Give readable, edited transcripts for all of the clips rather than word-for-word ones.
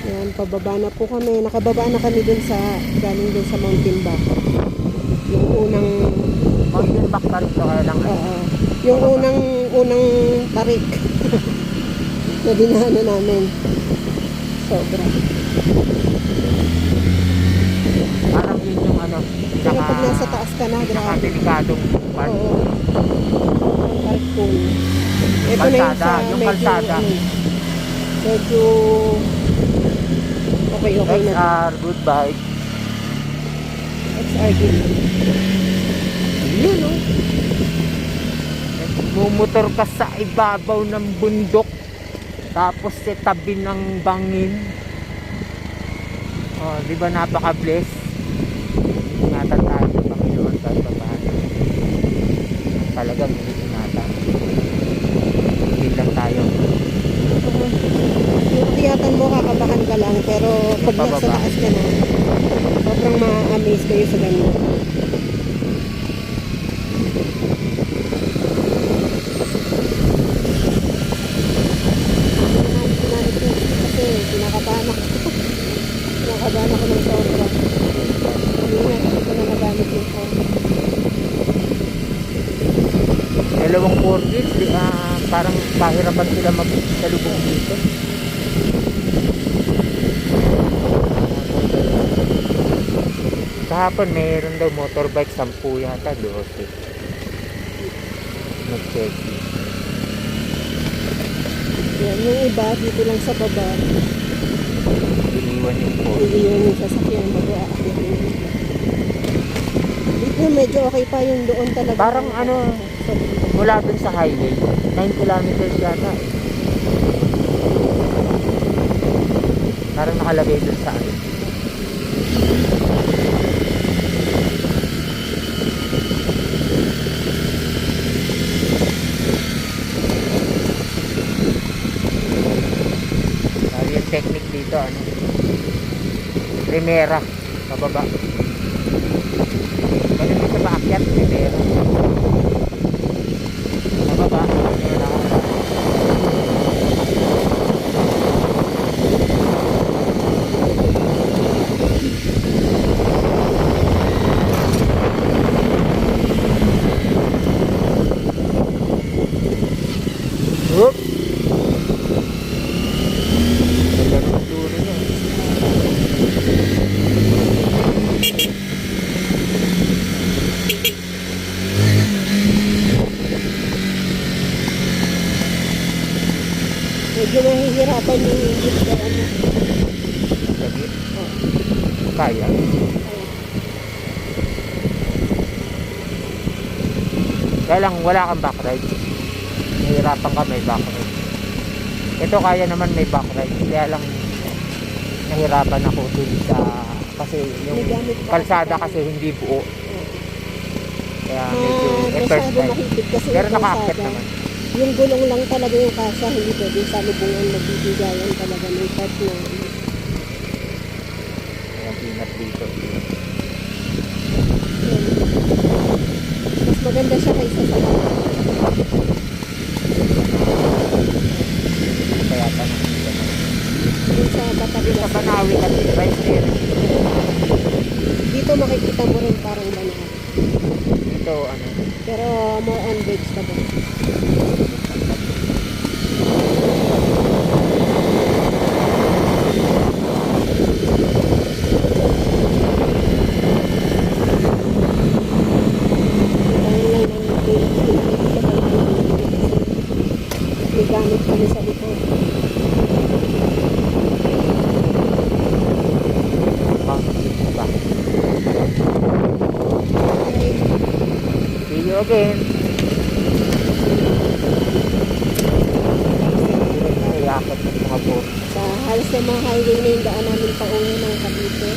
Yan, pababa na po kami. Nakababa na kami dun sa, galing dun sa Mountain Back. Yung unang, Mountain back pa rin to, kaya lang. yung unang tarik na dinaanan namin. Sobra. Parang yun yung ano, Pero pag nasa taas ka na, grabe. delikadong part. Oo. Tarik po. Ito na yung Kalsada, sa yung medyo, kalsada. medyo okay na. XR, good bike. XR din. Yun o. Nagmumotor ka sa ibabaw ng bundok. Tapos sa tabi ng bangin. Oh, di ba napaka-bless? Ingatan tayo ng Panginoon kahit pa paano. Talagang ingatan. Hindi lang tayo. Yung tiyatan mo, kakabahan ka lang. Pero pag nasa Pababa. taas ka na, sobrang ma-amaze kayo sa ganito. Kasi kinakabahan ako. Kinakabahan ako ng sobra. Hindi nga, kasi ko na nagamit yung phone. Dalawang 4 kids, parang pahirapan sila magsalubong dito. Kahapon mayroon daw motorbike 10 yata, 12. Nag-check. Yan, yung iba, dito lang sa baba, Iniwan yung phone. iiwan yung sasakyan bago aakyat yung dito. Dito medyo okay pa yung doon talaga. Parang ano, mula dun sa highway, 9 kilometers yata. Parang nakalagay dun sa ano. Yung technique dito, ano, Primera, pababa. Ganun din sa paakyat, Primera. Pababa, Primera. Oop! Ganda ng turo niya. Medyo mahihirapan yung jeep na ano. Sabi, kaya. Kaya lang wala kang backride. Nahihirapan ka may backride. Ito kaya naman may backride. Kaya lang nahirapan ako dun sa kasi yung May gamit pa kalsada ako. kasi hindi buo. Kaya medyo first Masyado time. mahigpit kasi Pero yung nakaakyat kalsada. naman. Yung gulong lang talaga yung kasya, hindi pwede sa lubungan magbibigayan talaga. May part na Kaya ingat dito. yun. Mas maganda siya kaysa sa mga Kaya tanong dito na. yung sa katabi Sa na Banawi kasi right there. dito makikita mo rin parang banal. Ito ano. Pero more on vegetable. May gamit kami sa likod. Mountain back. Okay. See you again. Iakot ng mga boat. Sa halos sa mga highway na yung daan namin pa uwi ng Cavite.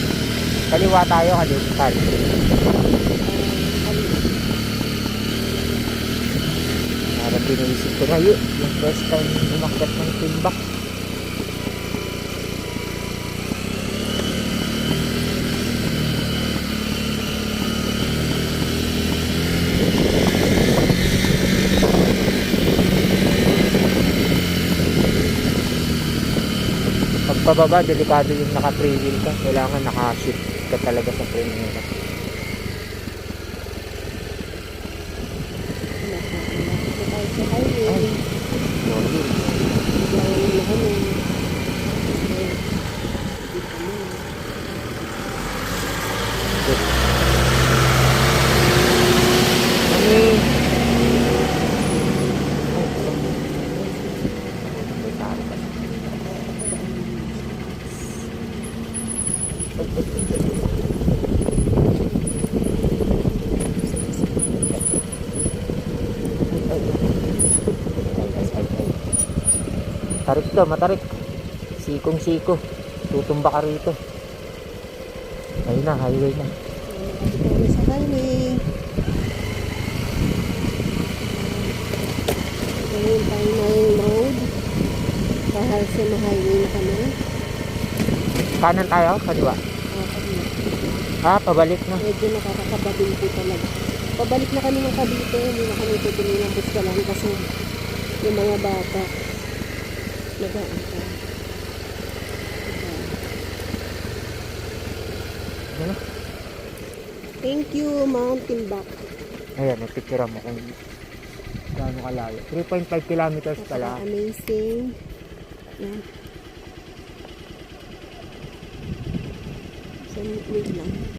Kaliwa tayo, kalimutan. Parang biniisip ko na yun. Yung first time umakyat ng timbak. Pababa, delikado yung naka-free wheel ka. Kailangan naka-shift ka talaga sa primera. Ito tayo sa highway. Sorry. Bigyan mo kami. Mami! May tao pa. Tarik to, matarik. Sikong-siko. Tutumba ka rito. Ayun na, highway na. Ito tayo sa highway. Ngayon tayo na yung road. Dahil sa highway na kami. Kanan tayo, kaliwa. Pabalik na. Medyo nakakakabadin po talaga. Pabalik na kami ng Cavite. Hindi na kami tutuloy ng Buskalan kasi yung mga bata nag-aantay. Ano? Thank you, Mountain Back. Ayan, napicture mo kung gaano kalayo. 3.5 kilometers pala. Amazing. Yan. So, wait lang.